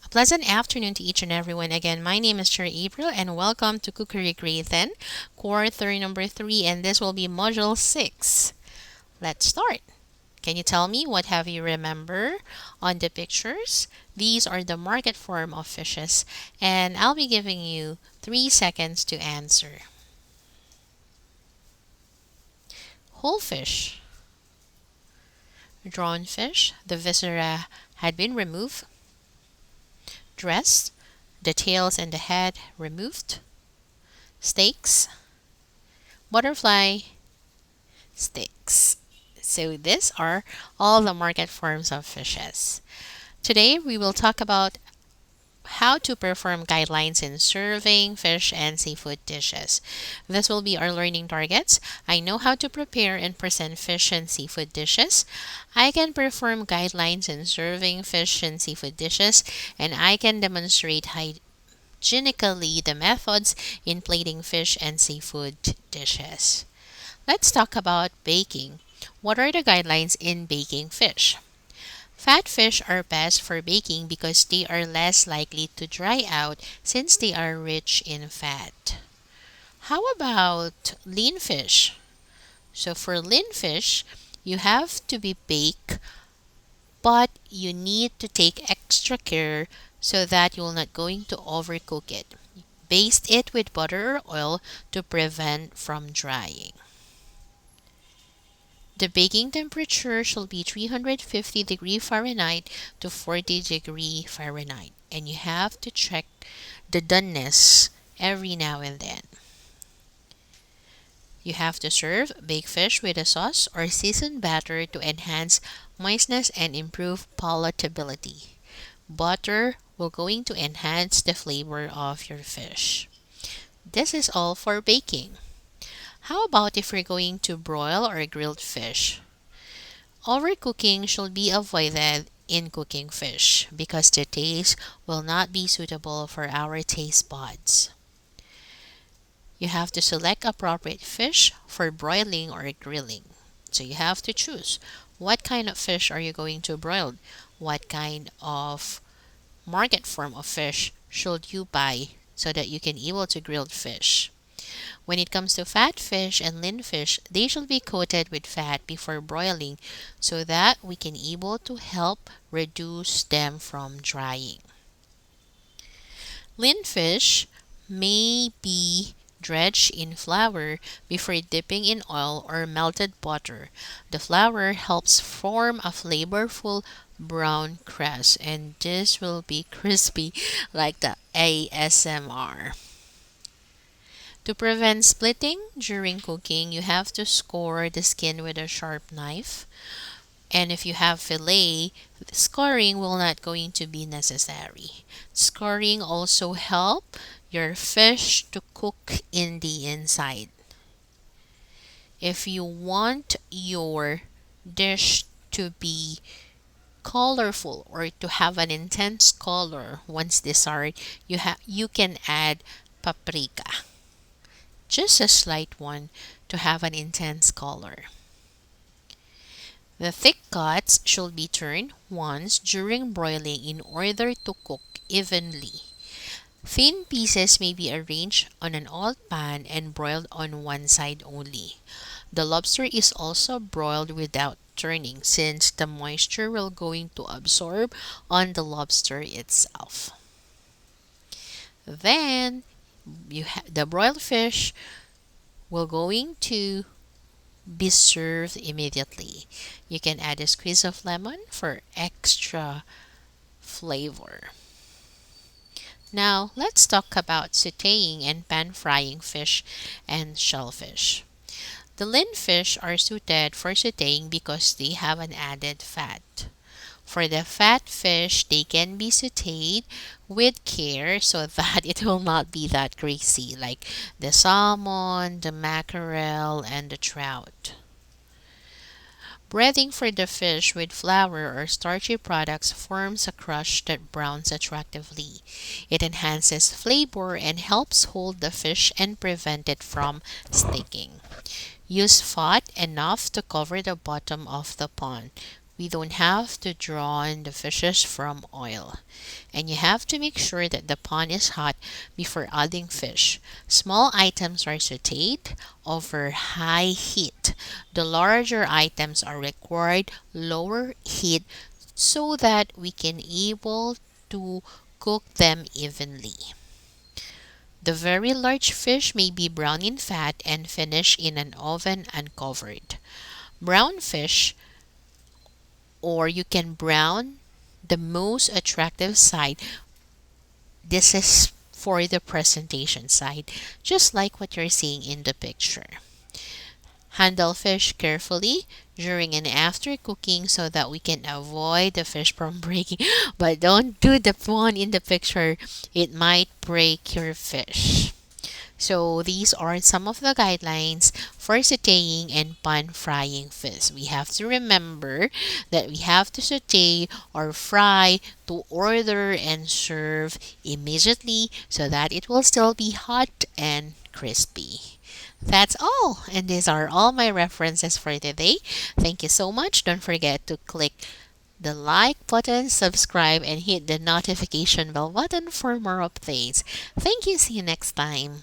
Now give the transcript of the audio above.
A pleasant afternoon to each and everyone. Again, my name is Cherry April and welcome to Cookery Grade 10, quarter number 3, and this will be module 6. Let's start. Can you tell me what have you remember on the pictures? These are the market form of fishes, and I'll be giving you 3 seconds to answer. Whole fish, drawn fish, the viscera had been removed. Dressed, the tails and the head removed. Steaks, butterfly, sticks. So these are all the market forms of fishes. Today we will talk about how to perform guidelines in serving fish and seafood dishes. This will be our learning targets. I know how to prepare and present fish and seafood dishes. I can perform guidelines in serving fish and seafood dishes, and I can demonstrate hygienically the methods in plating fish and seafood dishes. Let's talk about baking. What are the guidelines in baking fish? Fat fish are best for baking because they are less likely to dry out since they are rich in fat. How about lean fish? So for lean fish, you have to be baked, but you need to take extra care so that you're not going to overcook it. Baste it with butter or oil to prevent from drying. The baking temperature should be 350 degree Fahrenheit to 40 degree Fahrenheit, and you have to check the doneness every now and then. You have to serve baked fish with a sauce or seasoned batter to enhance moistness and improve palatability. Butter will going to enhance the flavor of your fish. This is all for baking. How about if we're going to broil or grilled fish? Overcooking should be avoided in cooking fish because the taste will not be suitable for our taste buds. You have to select appropriate fish for broiling or grilling. So you have to choose what kind of fish are you going to broil? What kind of market form of fish should you buy so that you can able to grilled fish? When it comes to fat fish and lean fish, they should be coated with fat before broiling so that we can able to help reduce them from drying. Lean fish may be dredged in flour before dipping in oil or melted butter. The flour helps form a flavorful brown crust, and this will be crispy like the ASMR. To prevent splitting during cooking, you have to score the skin with a sharp knife. And if you have fillet, scoring will not going to be necessary. Scoring also help your fish to cook in the inside. If you want your dish to be colorful or to have an intense color once desired, you can add paprika. Just a slight one to have an intense color. The thick cuts should be turned once during broiling in order to cook evenly. Thin pieces may be arranged on an oiled pan and broiled on one side only. The lobster is also broiled without turning since the moisture will going to absorb on the lobster itself. Then the broiled fish will going to be served immediately. You can add a squeeze of lemon for extra flavor. Now, let's talk about sauteing and pan frying fish and shellfish. The lean fish are suited for sauteing because they have an added fat. For the fat fish, they can be sauteed with care so that it will not be that greasy, like the salmon, the mackerel, and the trout. Breading for the fish with flour or starchy products forms a crust that browns attractively. It enhances flavor and helps hold the fish and prevent it from sticking. Use fat enough to cover the bottom of the pan. We don't have to drain the fishes from oil. And you have to make sure that the pan is hot before adding fish. Small items are sauteed over high heat. The larger items are required lower heat so that we can able to cook them evenly. The very large fish may be browned in fat and finished in an oven uncovered. Brown fish, or you can brown the most attractive side. This is for the presentation side, just like what you're seeing in the picture. Handle fish carefully during and after cooking so that we can avoid the fish from breaking. But don't do the one in the picture, it might break your fish. So these are some of the guidelines for sauteing and pan frying fish. We have to remember that we have to saute or fry to order and serve immediately so that it will still be hot and crispy. That's all, and these are all my references for today. Thank you so much. Don't forget to click the like button, subscribe, and hit the notification bell button for more updates. Thank you. See you next time.